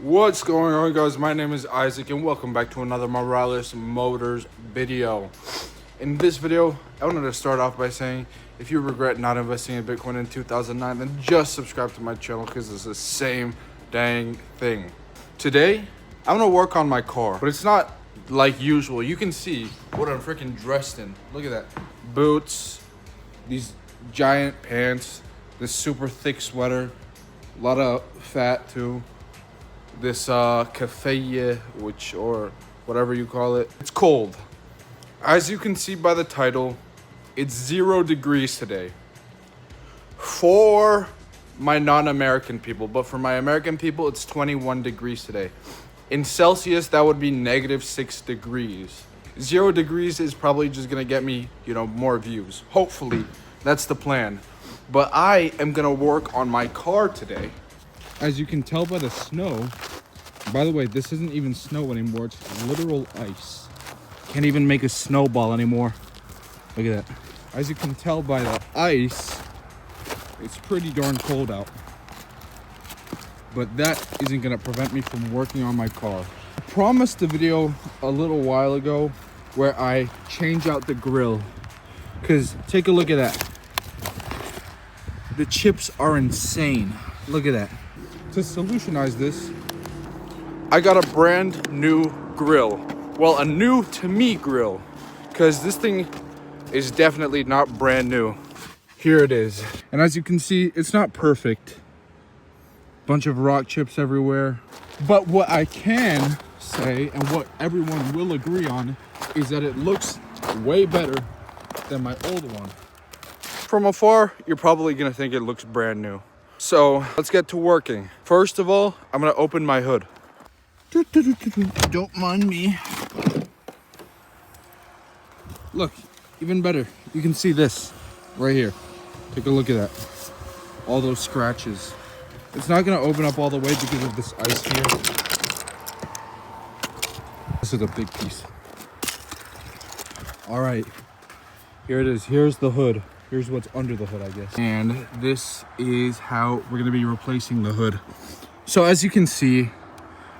What's going on, guys? My name is Isaac and welcome back to another Morales Motors video. In this video, I wanted to start off by saying if you regret not investing in Bitcoin in 2009, then just subscribe to my channel because it's the same dang thing. Today, I'm gonna work on my car, but it's not like usual. You can see what I'm freaking dressed in. Look at that. Boots, these giant pants, this super thick sweater, a lot of fat too. This cafe, or whatever you call it. It's cold. As you can see by the title, it's 0 degrees today. For my non-American people, but for my American people, it's 21 degrees today. In Celsius, that would be -6 degrees. 0 degrees is probably just gonna get me, more views. Hopefully, that's the plan. But I am gonna work on my car today. As you can tell by the snow, by the way, this isn't even snow anymore, it's literal ice. Can't even make a snowball anymore. Look at that. As you can tell by the ice, it's pretty darn cold out. But that isn't gonna prevent me from working on my car. I promised a video a little while ago where I change out the grill. Cause take a look at that. The chips are insane. Look at that. To solutionize this, I got a brand new grill. Well, a new to me grill, because this thing is definitely not brand new. Here it is. And as you can see, it's not perfect. Bunch of rock chips everywhere. But what I can say, and what everyone will agree on, is that it looks way better than my old one. From afar, you're probably gonna think it looks brand new. So let's get to working. First of all, I'm gonna open my hood. Don't mind me. Look, even better. You can see this right here. Take a look at that. All those scratches. It's not gonna open up all the way because of this ice here. This is a big piece. All right, here it is. Here's the hood. Here's what's under the hood, I guess. And this is how we're gonna be replacing the hood. So as you can see,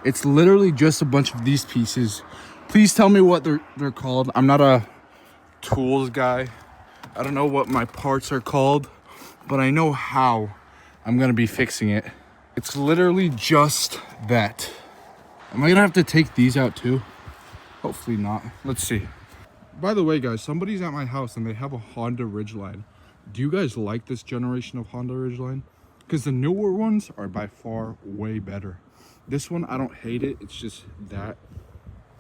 it's literally just a bunch of these pieces. Please tell me what they're called. I'm not a tools guy. I don't know what my parts are called, but I know how I'm gonna be fixing it. It's literally just that. Am I gonna have to take these out too? Hopefully not. Let's see. By the way, guys, somebody's at my house and they have a Honda Ridgeline. Do you guys like this generation of Honda Ridgeline? Because the newer ones are by far way better. This one, I don't hate it. It's just that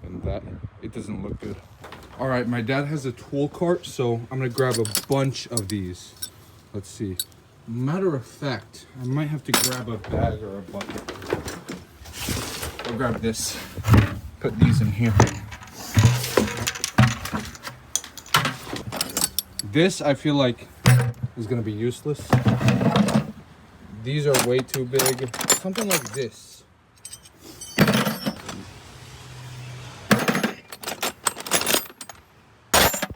and that. It doesn't look good. All right, my dad has a tool cart, so I'm gonna grab a bunch of these. Let's see. Matter of fact, I might have to grab a bag or a bucket. I'll grab this. Put these in here. This, I feel like, is gonna be useless. These are way too big. Something like this.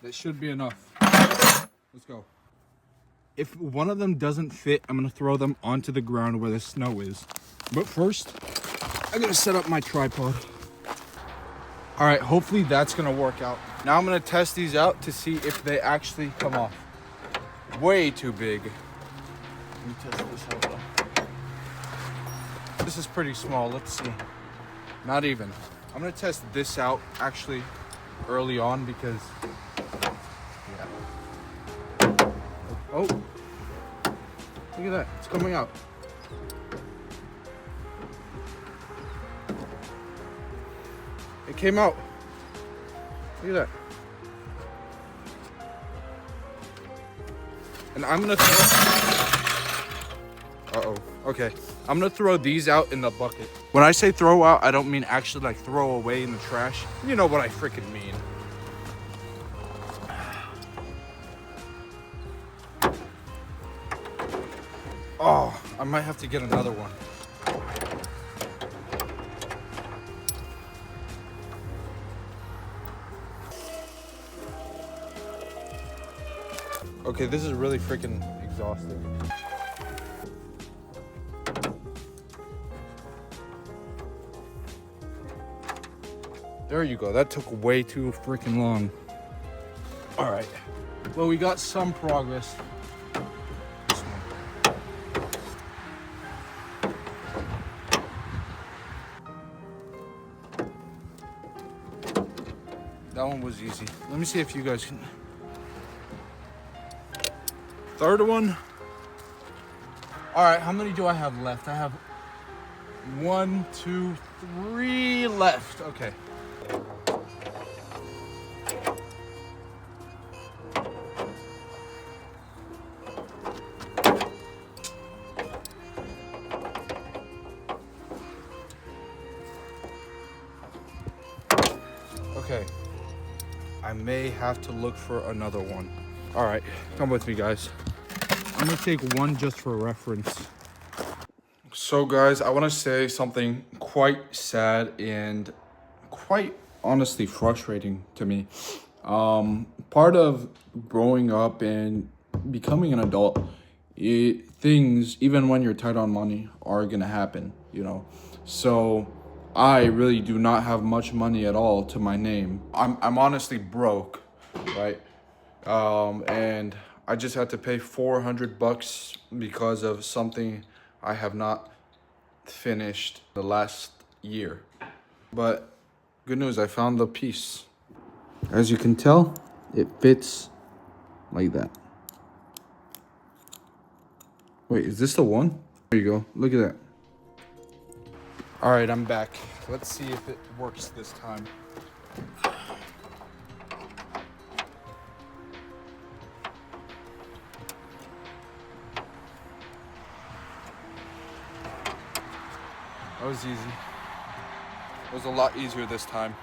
That should be enough. Let's go. If one of them doesn't fit, I'm gonna throw them onto the ground where the snow is. But first, I gotta set up my tripod. All right, hopefully that's gonna work out. Now I'm gonna test these out to see if they actually come off. Way too big. Let me test this out though. This is pretty small, let's see. Not even. I'm gonna test this out actually early on because, yeah. Oh, look at that, it's coming out. It came out. Look at that. And I'm gonna okay. I'm gonna throw these out in the bucket. When I say throw out, I don't mean actually like throw away in the trash. You know what I freaking mean. Oh, I might have to get another one. Okay, this is really freaking exhausting. There you go. That took way too freaking long. All right. Well, we got some progress. This one. That one was easy. Let me see if you guys can. Third one. All right, how many do I have left? I have 1, 2, 3 left. Okay. Okay. I may have to look for another one. All right, come with me, guys. I'm gonna take one just for reference. So guys, I wanna say something quite sad and quite honestly frustrating to me. Part of growing up and becoming an adult, things, even when you're tight on money, are gonna happen, you know? So I really do not have much money at all to my name. I'm honestly broke, right? And I just had to pay $400 because of something I have not finished the last year. But good news, I found the piece. As you can tell, it fits like that. Wait, is this the one? There you go, look at that. All right, I'm back. Let's see if it works this time. That was easy. It was a lot easier this time.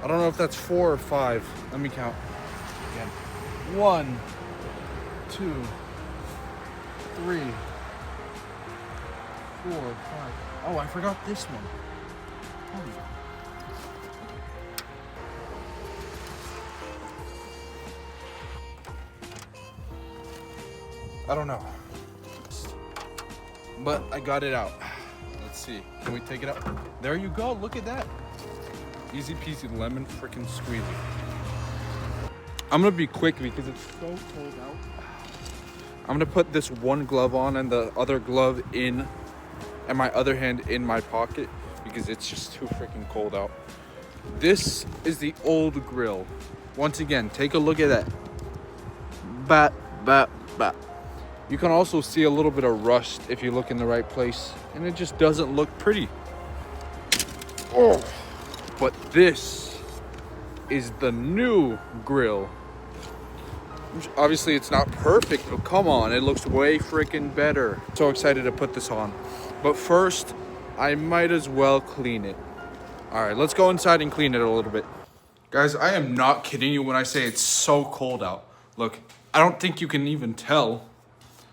I don't know if that's 4 or 5. Let me count again. 1, 2, 3, 4, 5. Oh, I forgot this one. Holy. I don't know. But I got it out. Let's see. Can we take it out? There you go. Look at that. Easy peasy lemon freaking squeezy. I'm gonna be quick because it's so cold out. I'm gonna put this one glove on and the other glove in, and my other hand in my pocket because it's just too freaking cold out. This is the old grill. Once again, take a look at that. Bat, bat, bat. You can also see a little bit of rust if you look in the right place, and it just doesn't look pretty. Oh, but this is the new grill. Obviously it's not perfect, but come on, it looks way freaking better. So excited to put this on. But first, I might as well clean it. All right, let's go inside and clean it a little bit. Guys, I am not kidding you when I say it's so cold out. Look, I don't think you can even tell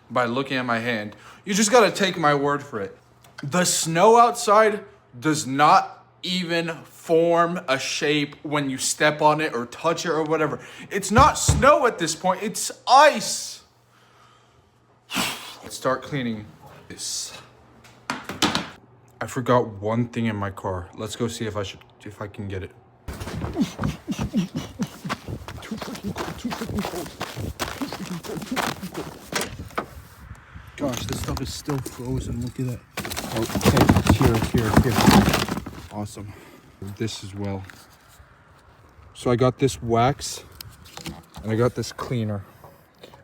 by looking at my hand. You just gotta take my word for it. The snow outside does not even form a shape when you step on it or touch it or whatever. It's not snow at this point, it's ice. Let's start cleaning this. I forgot one thing in my car. Let's go see if I can get it. Too freaking cold, too freaking cold. Too freaking cold, too freaking cold. Gosh, this stuff is still frozen. Look at that. Oh, okay, it's here. Awesome. This as well. So I got this wax and I got this cleaner.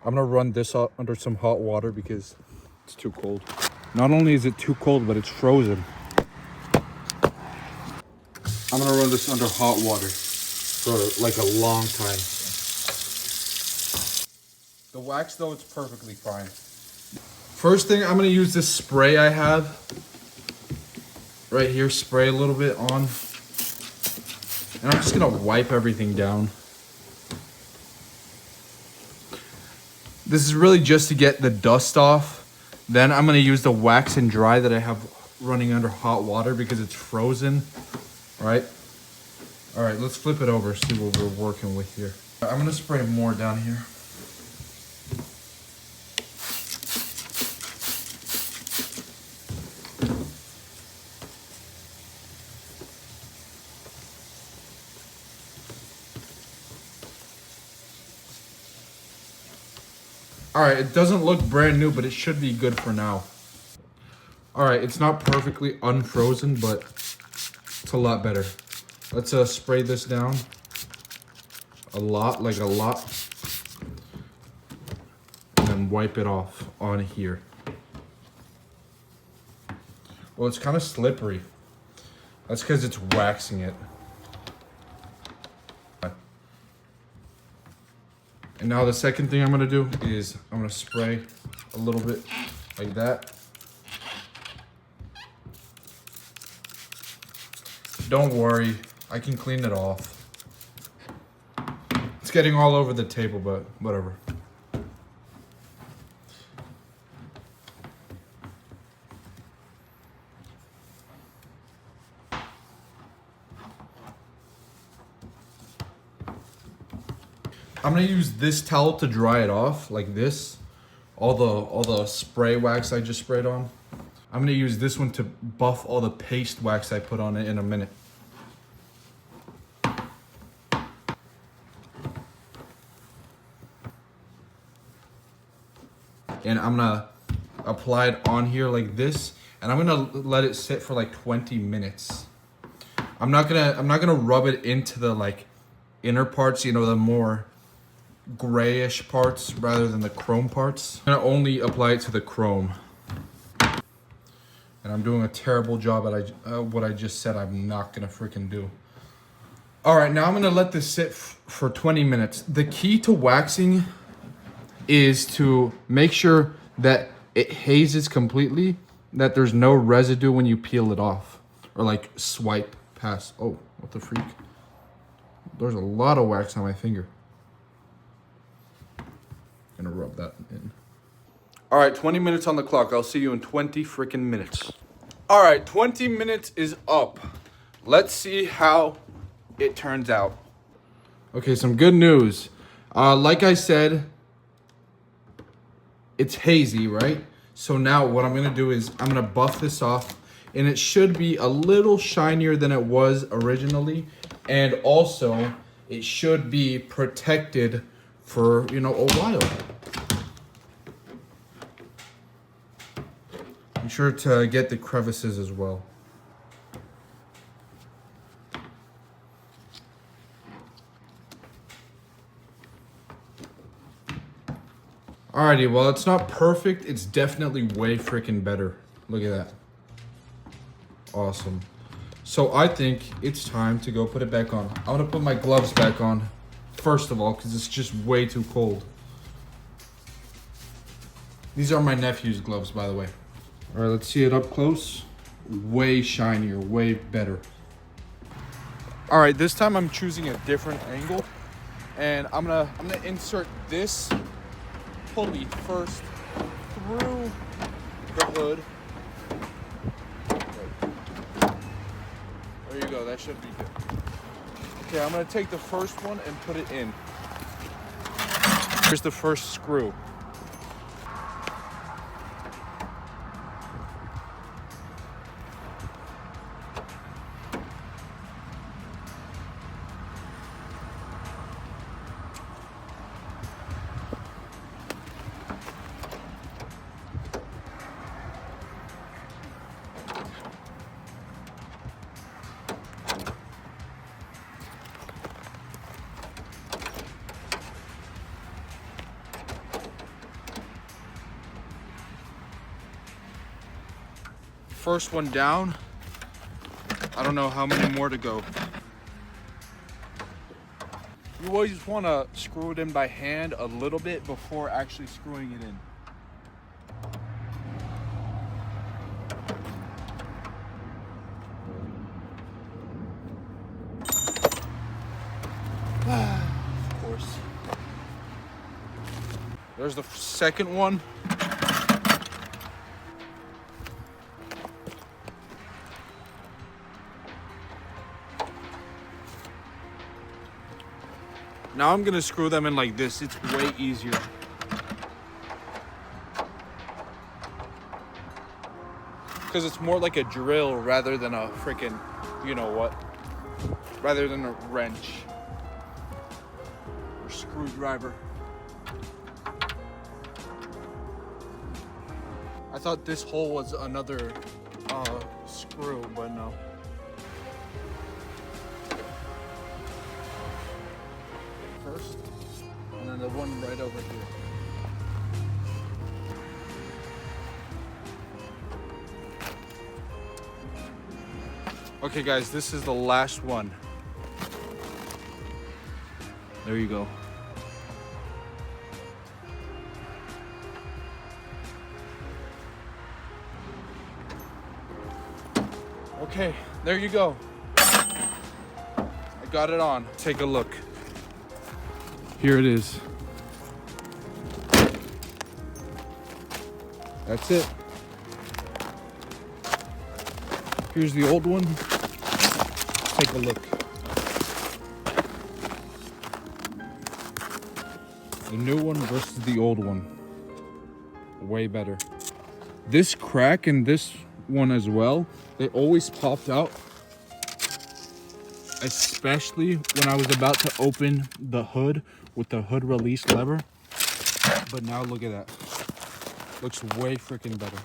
I'm gonna run this under some hot water because it's too cold. Not only is it too cold, but it's frozen. I'm gonna run this under hot water for like a long time. The wax though, it's perfectly fine. First thing, I'm gonna use this spray I have right here, spray a little bit on. And I'm just gonna wipe everything down. This is really just to get the dust off. Then I'm gonna use the wax and dry that I have running under hot water because it's frozen, right? All right, let's flip it over, see what we're working with here. I'm gonna spray more down here. All right, it doesn't look brand new, but it should be good for now. All right, it's not perfectly unfrozen, but it's a lot better. Let's spray this down a lot, like a lot, and then wipe it off on here. Well, it's kind of slippery. That's because it's waxing it. And now the second thing I'm gonna do is I'm gonna spray a little bit like that. Don't worry, I can clean it off. It's getting all over the table, but whatever. I'm gonna use this towel to dry it off, like this. All the spray wax I just sprayed on. I'm gonna use this one to buff all the paste wax I put on it in a minute. And I'm gonna apply it on here like this, and I'm gonna let it sit for like 20 minutes. I'm not gonna rub it into the like inner parts, you know, the more grayish parts rather than the chrome parts. I'm gonna only apply it to the chrome. And I'm doing a terrible job at what I just said I'm not gonna freaking do. All right, now I'm gonna let this sit for 20 minutes. The key to waxing is to make sure that it hazes completely, that there's no residue when you peel it off or like swipe past. Oh, what the freak? There's a lot of wax on my finger. Gonna rub that in. All right, 20 minutes on the clock. I'll see you in 20 freaking minutes. All right, 20 minutes is up. Let's see how it turns out. Okay, some good news. Like I said, it's hazy, right? So now what I'm gonna do is I'm gonna buff this off, and it should be a little shinier than it was originally. And also, it should be protected for, you know, a while. Be sure to get the crevices as well. Alrighty, well, it's not perfect. It's definitely way freaking better. Look at that. Awesome. So I think it's time to go put it back on. I'm gonna put my gloves back on, first of all, because it's just way too cold. These are my nephew's gloves, by the way. All right, let's see it up close. Way shinier, way better. All right, this time I'm choosing a different angle, and I'm gonna insert this pulley first through the hood. There you go, that should be good. Okay, I'm gonna take the first one and put it in. Here's the first screw. First one down. I don't know how many more to go. You always want to screw it in by hand a little bit before actually screwing it in. Of course. There's the second one. Now I'm gonna screw them in like this. It's way easier. Because it's more like a drill rather than a freaking, you know what? Rather than a wrench or screwdriver. I thought this hole was another screw, but no. First, and then the one right over here. Okay guys, this is the last one. There you go. Okay, there you go. I got it on. Take a look. Here it is. That's it. Here's the old one. Take a look. The new one versus the old one. Way better. This crack and this one as well, they always popped out. Especially when I was about to open the hood with the hood release lever. But now look at that. Looks way freaking better.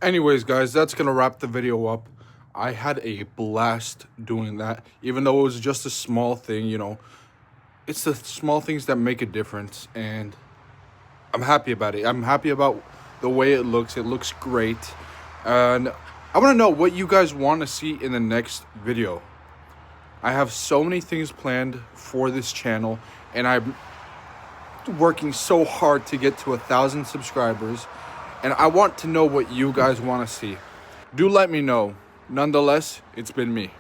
Anyways, guys, that's gonna wrap the video up. I had a blast doing that, even though it was just a small thing, you know. It's the small things that make a difference, and I'm happy about it. I'm happy about the way it looks. It looks great. And I want to know what you guys want to see in the next video. I have so many things planned for this channel, and I'm working so hard to get to 1,000 subscribers, and I want to know what you guys want to see. Do let me know. Nonetheless, it's been me.